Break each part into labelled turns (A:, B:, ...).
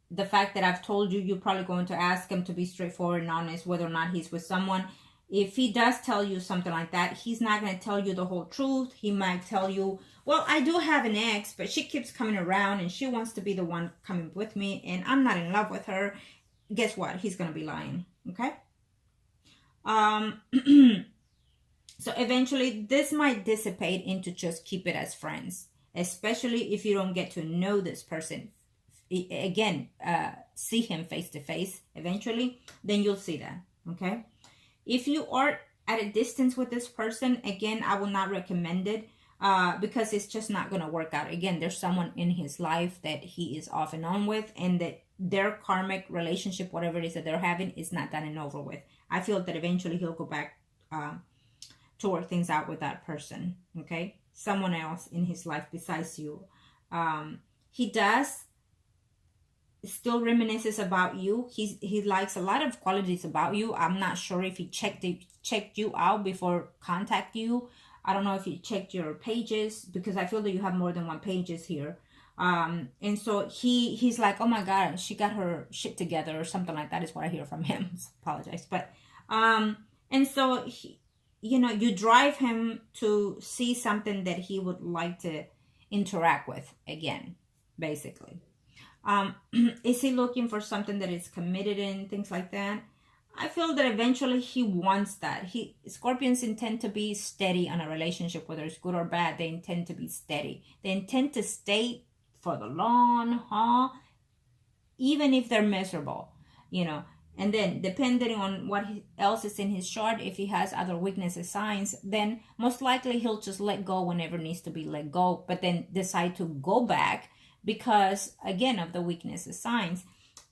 A: the fact that I've told you, you're probably going to ask him to be straightforward and honest whether or not he's with someone. If he does tell you something like that, he's not going to tell you the whole truth. He might tell you, well, I do have an ex, but she keeps coming around and she wants to be the one coming with me and I'm not in love with her. Guess what? He's going to be lying. Okay? So eventually this might dissipate into just keep it as friends, especially if you don't get to know this person. Again, see him face to face eventually, then you'll see that. Okay? If you are at a distance with this person, again, I will not recommend it because it's just not going to work out. Again, there's someone in his life that he is off and on with, and that their karmic relationship, whatever it is that they're having, is not done and over with. I feel that eventually he'll go back to work things out with that person. Okay? Someone else in his life besides you. He does still reminisces about you. He likes a lot of qualities about you. I'm not sure if he checked you out before contact you. I don't know if he checked your pages, because I feel that you have more than one pages here. And so he's like, oh my god, she got her shit together or something like that is what I hear from him. Apologize. But and so he, you drive him to see something that he would like to interact with again, basically. Is he looking for something that is committed and things like that? I feel that eventually he wants that. Scorpions intend to be steady on a relationship, whether it's good or bad. They intend to be steady. They intend to stay for the long haul, even if they're miserable, And then depending on what else is in his chart, if he has other weaknesses, signs, then most likely he'll just let go whenever needs to be let go, but then decide to go back because, again, of the weaknesses, signs.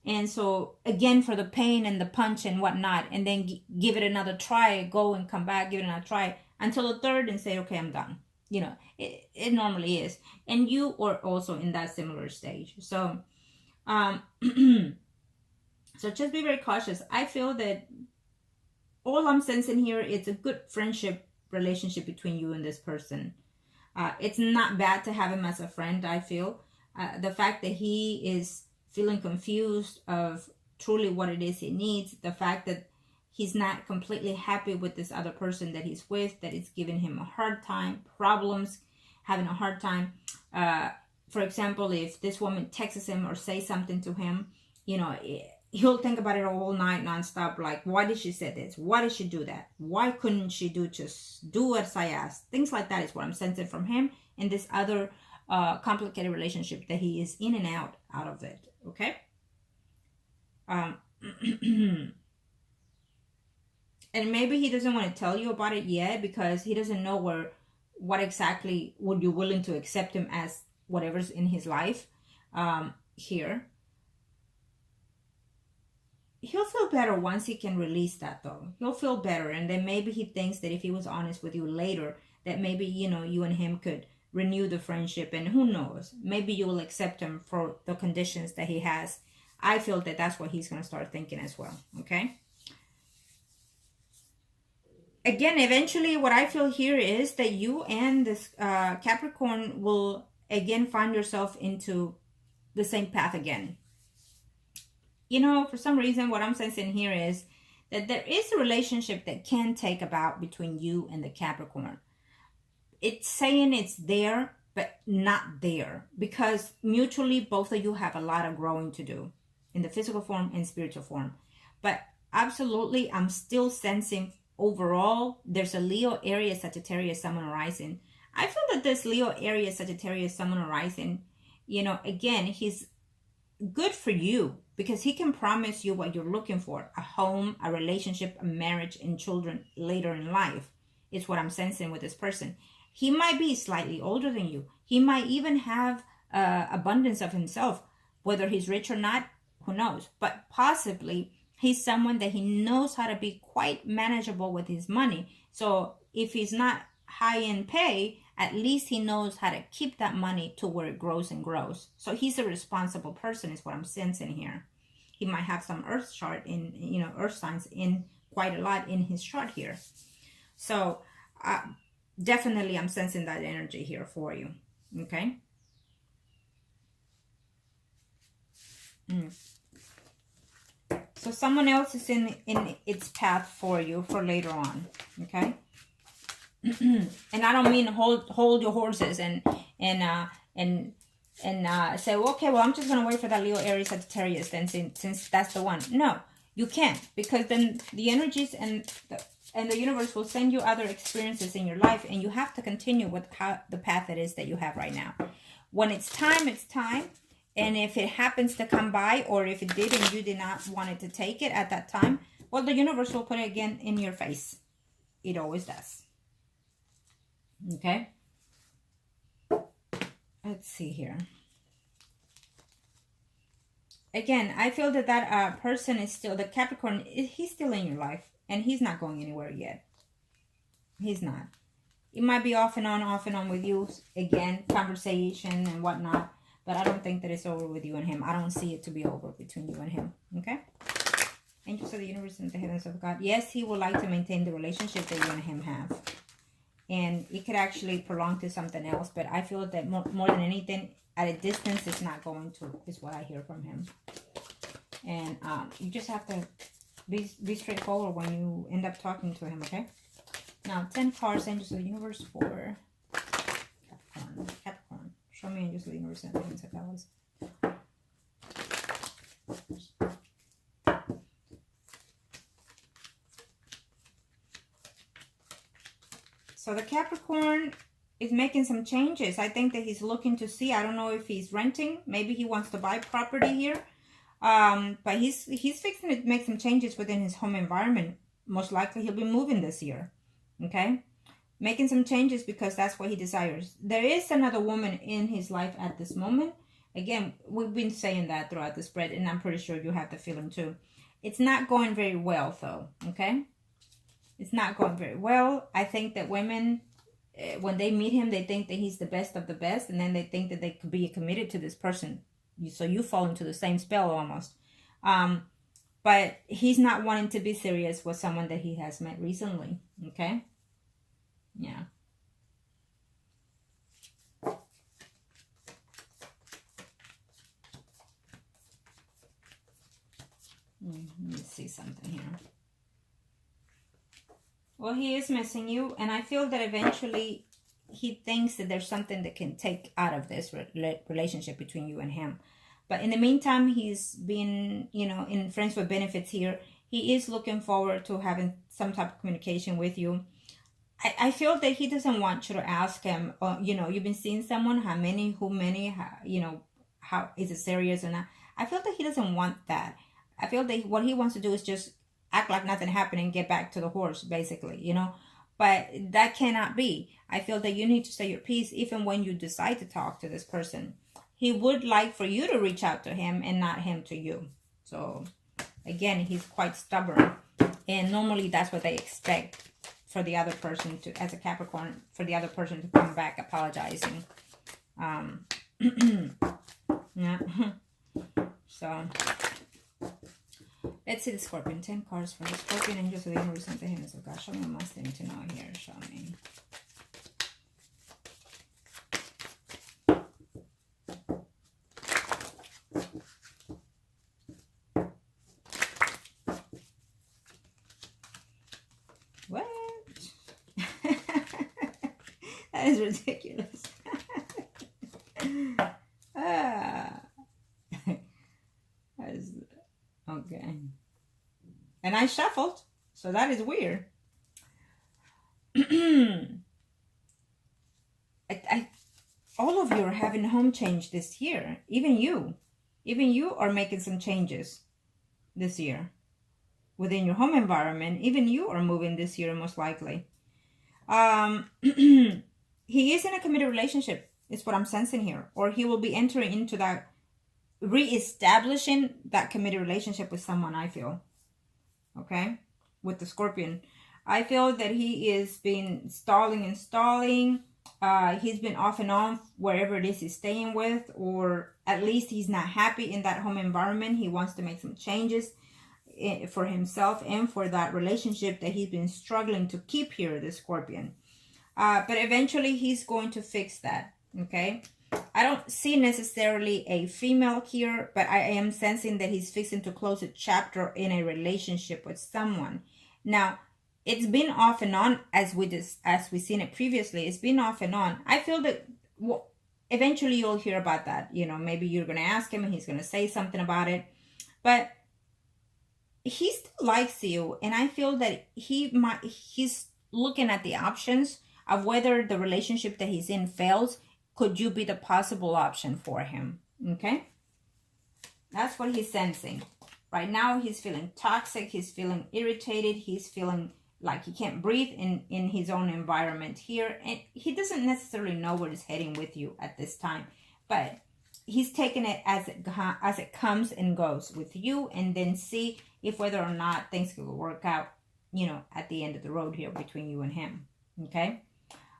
A: And so, again, for the pain and the punch and whatnot, and then give it another try, go and come back, give it another try, until the third and say, okay, I'm done. It normally is. And you are also in that similar stage. So, so just be very cautious. I feel that all I'm sensing here, it's a good friendship relationship between you and this person. It's not bad to have him as a friend, I feel. The fact that he is feeling confused of truly what it is he needs, the fact that he's not completely happy with this other person that he's with, that is giving him a hard time, problems, having a hard time. For example, if this woman texts him or says something to him, he'll think about it all night nonstop. Like, why did she say this? Why did she do that? Why couldn't she just do as I asked? Things like that is what I'm sensing from him in this other complicated relationship that he is in and out of it. Okay. And maybe he doesn't want to tell you about it yet because he doesn't know what exactly would you willing to accept him as whatever's in his life here. He'll feel better once he can release that, though. He'll feel better, and then maybe he thinks that if he was honest with you later, that maybe, you and him could renew the friendship, and who knows, maybe you will accept him for the conditions that he has. I feel that that's what he's going to start thinking as well. Okay. Again, eventually what I feel here is that you and this Capricorn will again find yourself into the same path again. For some reason, what I'm sensing here is that there is a relationship that can take about between you and the Capricorn. It's saying it's there, but not there, because mutually both of you have a lot of growing to do in the physical form and spiritual form. But absolutely, I'm still sensing overall there's a Leo, Aries, Sagittarius, Sun, and Rising. I feel that this Leo, Aries, Sagittarius, Sun, and Rising, again, he's good for you because he can promise you what you're looking for: a home, a relationship, a marriage, and children later in life. It's what I'm sensing with this person. He might be slightly older than you. He might even have abundance of himself. Whether he's rich or not, who knows? But possibly he's someone that he knows how to be quite manageable with his money. So if he's not high in pay, at least he knows how to keep that money to where it grows and grows. So he's a responsible person is what I'm sensing here. He might have some earth chart earth signs in quite a lot in his chart here. So definitely I'm sensing that energy here for you. Okay. So someone else is in its path for you for later on, okay? And I don't mean hold your horses and say, well, okay, well, I'm just gonna wait for that Leo, Aries, Sagittarius then, since that's the one. No, you can't, because then the energies and the universe will send you other experiences in your life, and you have to continue with the path it is that you have right now. When it's time, it's time. And if it happens to come by, or if it did and you did not want it to take it at that time, well, the universe will put it again in your face. It always does. Okay? Let's see here. Again, I feel that person is still, the Capricorn, he's still in your life. And he's not going anywhere yet. He's not. It might be off and on with you. Again, conversation and whatnot. But I don't think that it's over with you and him. I don't see it to be over between you and him. Okay? Angels of the universe and the heavens of God. Yes, he would like to maintain the relationship that you and him have. And it could actually prolong to something else. But I feel that more than anything, at a distance, it's not going to, is what I hear from him. And you just have to be straightforward when you end up talking to him, okay? Now, 10 cards, Angels of the universe for Capricorn. Show me Angels of the universe and the heavens of God. So the Capricorn is making some changes. I think that he's looking to see. I don't know if he's renting. Maybe he wants to buy property here. But he's fixing to make some changes within his home environment. Most likely he'll be moving this year. Okay? Making some changes because that's what he desires. There is another woman in his life at this moment. Again, we've been saying that throughout the spread, and I'm pretty sure you have the feeling too. It's not going very well, though. Okay? It's not going very well. I think that women, when they meet him, they think that he's the best of the best, and then they think that they could be committed to this person. So you fall into the same spell almost. But he's not wanting to be serious with someone that he has met recently. Okay? Yeah. Let me see something here. Well, he is missing you, and I feel that eventually he thinks that there's something that can take out of this relationship between you and him. But in the meantime, he's been, in friends with benefits here. He is looking forward to having some type of communication with you. I feel that he doesn't want you to ask him, you've been seeing someone, how many, how is it serious or not? I feel that he doesn't want that. I feel that what he wants to do is just act like nothing happened and get back to the horse, basically, But that cannot be. I feel that you need to say your piece even when you decide to talk to this person. He would like for you to reach out to him and not him to you. So, again, he's quite stubborn. And normally that's what they expect for the other person to, as a Capricorn, for the other person to come back apologizing. Yeah. So, let's see the Scorpion. 10 cards for the Scorpion, Angels of the universe and the heavens of God. Show me what must need to know here. Show me. What? That is ridiculous. Okay. And I shuffled, so that is weird. All of you are having home change this year. Even you are making some changes this year within your home environment. Even you are moving this year, most likely. He is in a committed relationship, is what I'm sensing here, or he will be entering into that, reestablishing that committed relationship with someone, I feel. Okay? With the Scorpion. I feel that he is been stalling. He's been off and on wherever it is he's staying with, or at least he's not happy in that home environment. He wants to make some changes for himself and for that relationship that he's been struggling to keep here, the Scorpion. But eventually he's going to fix that. Okay? I don't see necessarily a female here, but I am sensing that he's fixing to close a chapter in a relationship with someone. Now, it's been off and on, as we seen it previously. It's been off and on. I feel that eventually you'll hear about that. You know, maybe you're going to ask him and he's going to say something about it. But he still likes you, and I feel that he's looking at the options of whether the relationship that he's in fails. Could you be the possible option for him? Okay? That's what he's sensing. Right now, he's feeling toxic. He's feeling irritated. He's feeling like he can't breathe in his own environment here. And he doesn't necessarily know where he's heading with you at this time. But he's taking it as it comes and goes with you, and then see if whether or not things will work out, you know, at the end of the road here between you and him. Okay?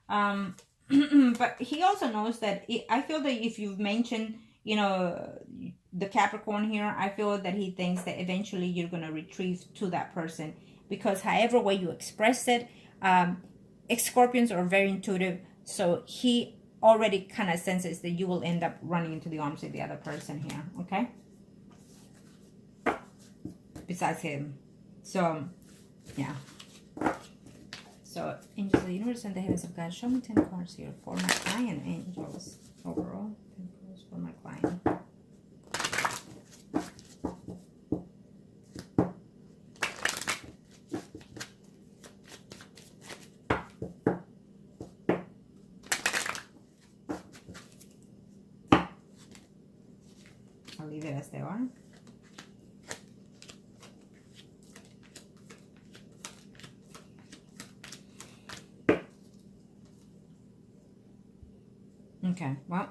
A: But he also knows that I feel that if you've mentioned, you know, the Capricorn here, I feel that he thinks that eventually you're going to retrieve to that person, because however way you express it, Scorpions are very intuitive, so he already kind of senses that you will end up running into the arms of the other person here. Okay, besides him. So yeah. So, angels of the universe and the heavens of God, show me 10 cards here for my client, angels. Overall, 10 cards for my client. I'll leave it as they are. Okay, well,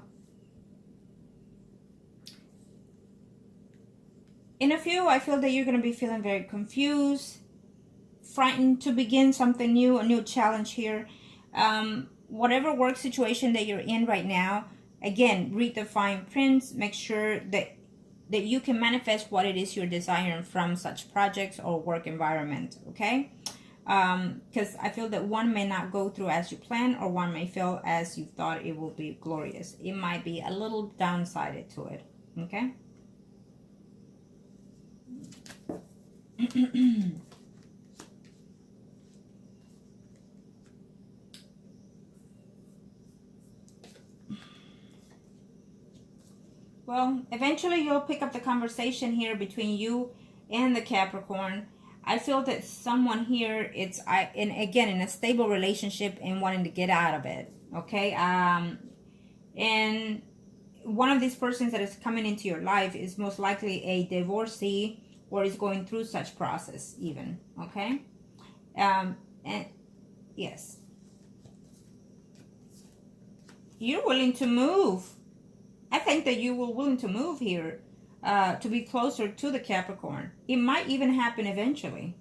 A: in a few, I feel that you're going to be feeling very confused, frightened to begin something new, a new challenge here. Whatever work situation that you're in right now, again, read the fine prints, make sure that you can manifest what it is you're desiring from such projects or work environment, okay? Because I feel that one may not go through as you plan, or one may feel as you thought it will be glorious. It might be a little downside to it, okay? Well, eventually you'll pick up the conversation here between you and the Capricorn. I feel that someone here, and again, in a stable relationship and wanting to get out of it, okay? And one of these persons that is coming into your life is most likely a divorcee, or is going through such process even, okay? And yes. You're willing to move. I think that you were willing to move here. To be closer to the Capricorn. It might even happen eventually.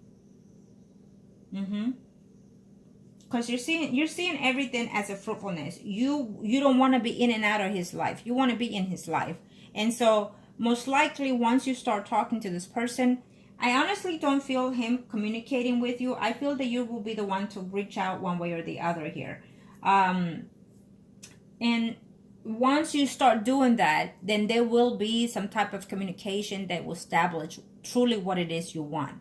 A: Because you're seeing everything as a fruitfulness. You don't want to be in and out of his life. You want to be in his life. And so most likely once you start talking to this person, I honestly don't feel him communicating with you. I feel that you will be the one to reach out one way or the other here. And once you start doing that, then there will be some type of communication that will establish truly what it is you want.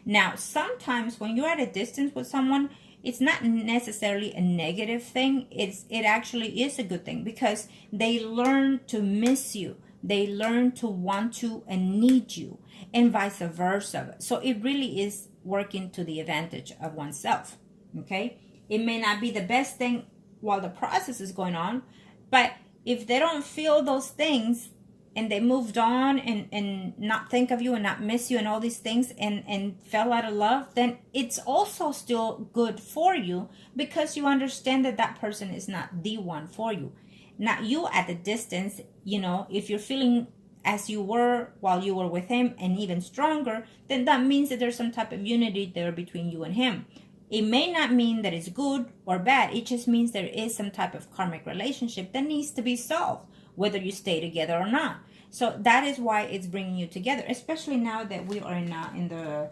A: Now, sometimes when you're at a distance with someone, it's not necessarily a negative thing. It actually is a good thing, because they learn to miss you. They learn to want to and need you, and vice versa. So it really is working to the advantage of oneself, okay? It may not be the best thing while the process is going on, but if they don't feel those things and they moved on and not think of you and not miss you and all these things and fell out of love, then it's also still good for you, because you understand that that person is not the one for you. Not you at the distance, you know, if you're feeling as you were while you were with him and even stronger, then that means that there's some type of unity there between you and him. It may not mean that it's good or bad. It just means there is some type of karmic relationship that needs to be solved, whether you stay together or not. So that is why it's bringing you together, especially now that we are in the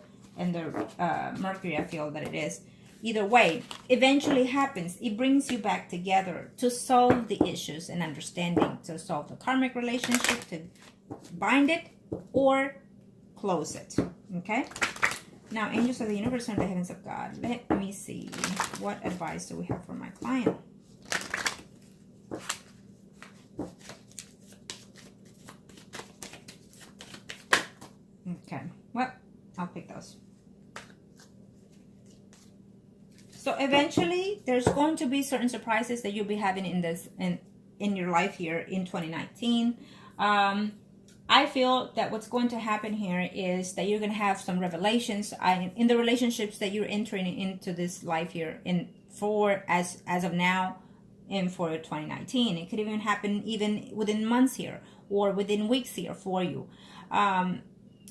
A: Mercury, I feel that it is. either way, eventually happens. It brings you back together to solve the issues and understanding, to solve the karmic relationship, to bind it or close it. Okay? Now, angels of the universe and the heavens of God. Let me see. What advice do we have for my client? Okay. Well, I'll pick those. So eventually, there's going to be certain surprises that you'll be having in your life here in 2019. I feel that what's going to happen here is that you're going to have some revelations in the relationships that you're entering into this life here as of now and for 2019. It could even happen even within months here or within weeks here for you.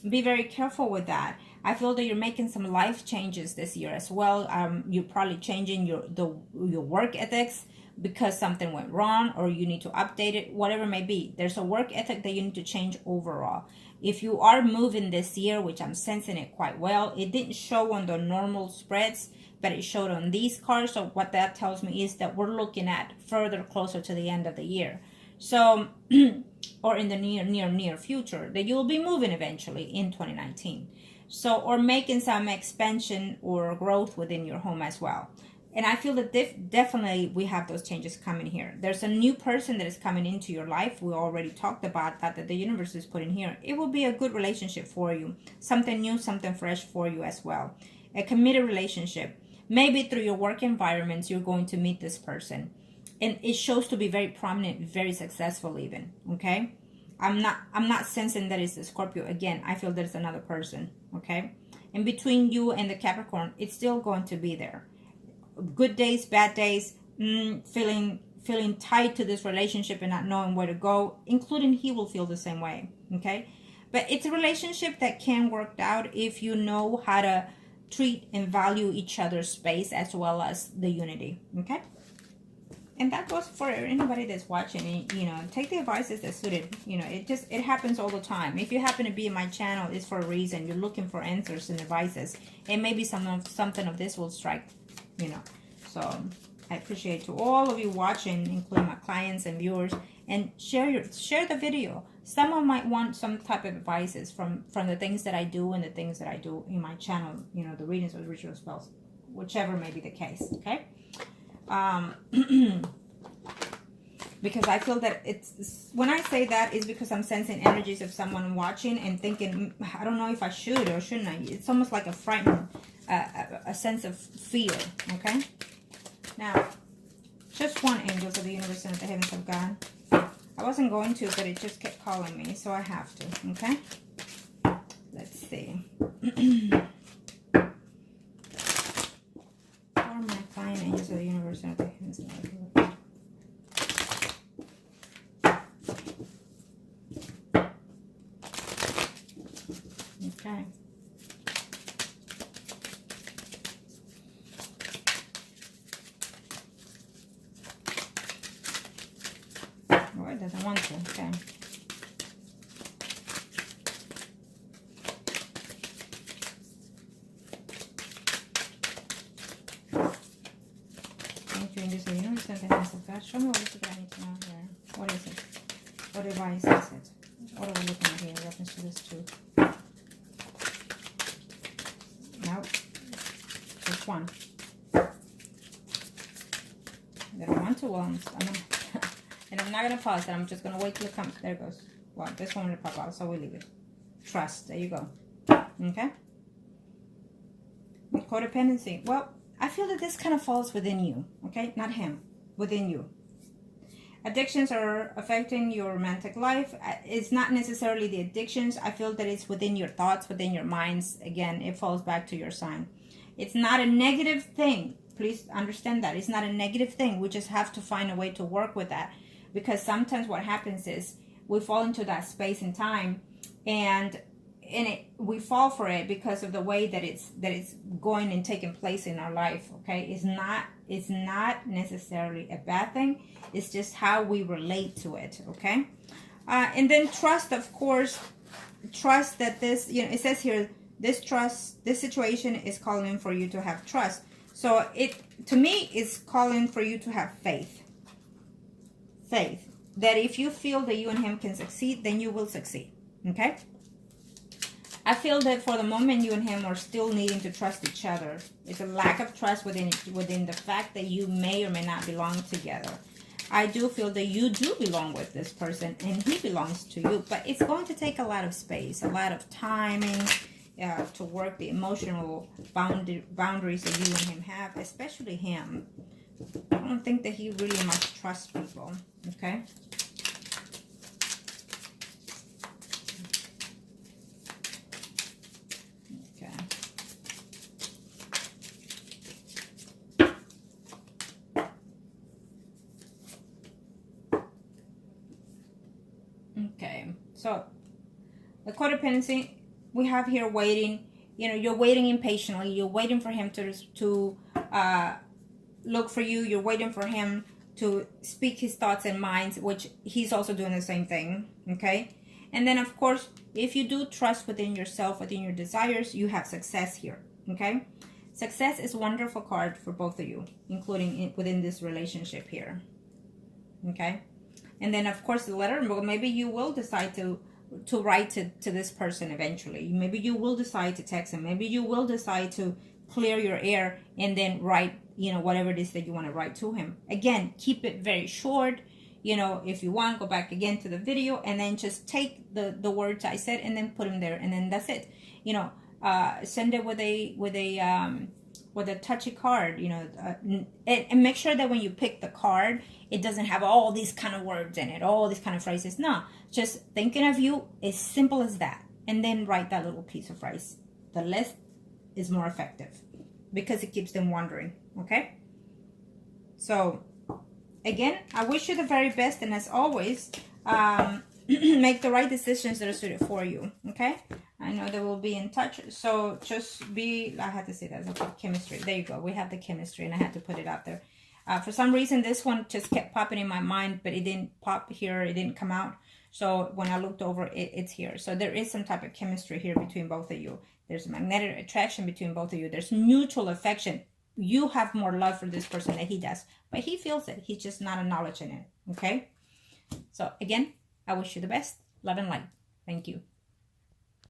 A: Be very careful with that. I feel that you're making some life changes this year as well. You're probably changing your work ethics because something went wrong or you need to update it, whatever it may be. There's a work ethic that you need to change overall. If you are moving this year, which I'm sensing it quite well, it didn't show on the normal spreads, but it showed on these cards. So what that tells me is that we're looking at further closer to the end of the year. So, or in the near future, that you'll be moving eventually in 2019. So, or making some expansion or growth within your home as well. And I feel that definitely we have those changes coming here. There's a new person that is coming into your life. We already talked about that the universe is putting here. It will be a good relationship for you. Something new, something fresh for you as well. A committed relationship. Maybe through your work environments, you're going to meet this person. And it shows to be very prominent, very successful even, okay? I'm not sensing that it's a Scorpio. Again, I feel there's another person, okay? And between you and the Capricorn, it's still going to be there. Good days, bad days, feeling tied to this relationship and not knowing where to go, including he will feel the same way, okay? But it's a relationship that can work out if you know how to treat and value each other's space as well as the unity, okay? And that goes for anybody that's watching. You know, take the advices that suited. You know, it happens all the time. If you happen to be in my channel, it's for a reason. You're looking for answers and advices, and maybe something of this will strike. You know, so I appreciate to all of you watching, including my clients and viewers, and share the video. Someone might want some type of advices from the things that I do and the things that I do in my channel. You know, the readings of ritual spells, whichever may be the case. Okay. Because I feel that when I say that is because I'm sensing energies of someone watching and thinking, I don't know if I should or shouldn't I. It's almost like a frightened, a sense of fear. Okay. Now, just one, angels of the universe and the heavens of God. I wasn't going to, but it just kept calling me, so I have to. Okay. Let's see. Angels of the universe and the heavens of God. Okay. Oh, it doesn't want to. Okay. Angels of the universe and the hands of God. Show me what is it that I need to know here. What is it? What advice is it? What are we looking at here in reference to this too? Nope. Just one. They don't want to. Well, and I'm not going to pause it. I'm just going to wait till it comes. There it goes. Well, this one will pop out, so we leave it. Trust. There you go. Okay? Codependency. Well, I feel that this kind of falls within you, okay? Not him, within you. Addictions are affecting your romantic life. It's not necessarily the addictions. I feel that it's within your thoughts, within your minds. Again, it falls back to your sign. It's not a negative thing. Please understand that. It's not a negative thing. We just have to find a way to work with that. Because sometimes what happens is we fall into that space and time and we fall for it because of the way that it's going and taking place in our life. Okay, it's not necessarily a bad thing. It's just how we relate to it. Okay, and then trust, of course, trust that this, you know, it says here, this situation is calling for you to have trust. So it, to me, is calling for you to have faith. Faith. That if you feel that you and him can succeed, then you will succeed. Okay? I feel that for the moment, you and him are still needing to trust each other. It's a lack of trust within the fact that you may or may not belong together. I do feel that you do belong with this person and he belongs to you, but it's going to take a lot of space, a lot of timing to work the emotional boundaries that you and him have, especially him. I don't think that he really much trusts people, okay? Okay, so the codependency we have here waiting. You know, you're waiting impatiently. You're waiting for him to look for you. You're waiting for him to speak his thoughts and minds, which he's also doing the same thing. Okay, and then of course, if you do trust within yourself, within your desires, you have success here. Okay, success is a wonderful card for both of you, including within this relationship here. Okay. And then, of course, the letter, maybe you will decide to write to this person eventually. Maybe you will decide to text him. Maybe you will decide to clear your air and then write, you know, whatever it is that you want to write to him. Again, keep it very short. You know, if you want, go back again to the video and then just take the words I said and then put them there. And then that's it. You know, send it with a touchy card, you know, and make sure that when you pick the card, it doesn't have all these kind of words in it, all these kind of phrases. No, just thinking of you, as simple as that. And then write that little piece of phrase. The less is more effective because it keeps them wondering, okay? So, again, I wish you the very best. And as always, make the right decisions that are suited for you, okay? I know that we'll be in touch. So just be, I had to say that, okay, chemistry. There you go. We have the chemistry and I had to put it out there. For some reason, this one just kept popping in my mind, but it didn't pop here. It didn't come out. So when I looked over, it's here. So there is some type of chemistry here between both of you. There's magnetic attraction between both of you. There's mutual affection. You have more love for this person than he does, but he feels it. He's just not acknowledging it, okay? So again, I wish you the best. Love and light. Thank you.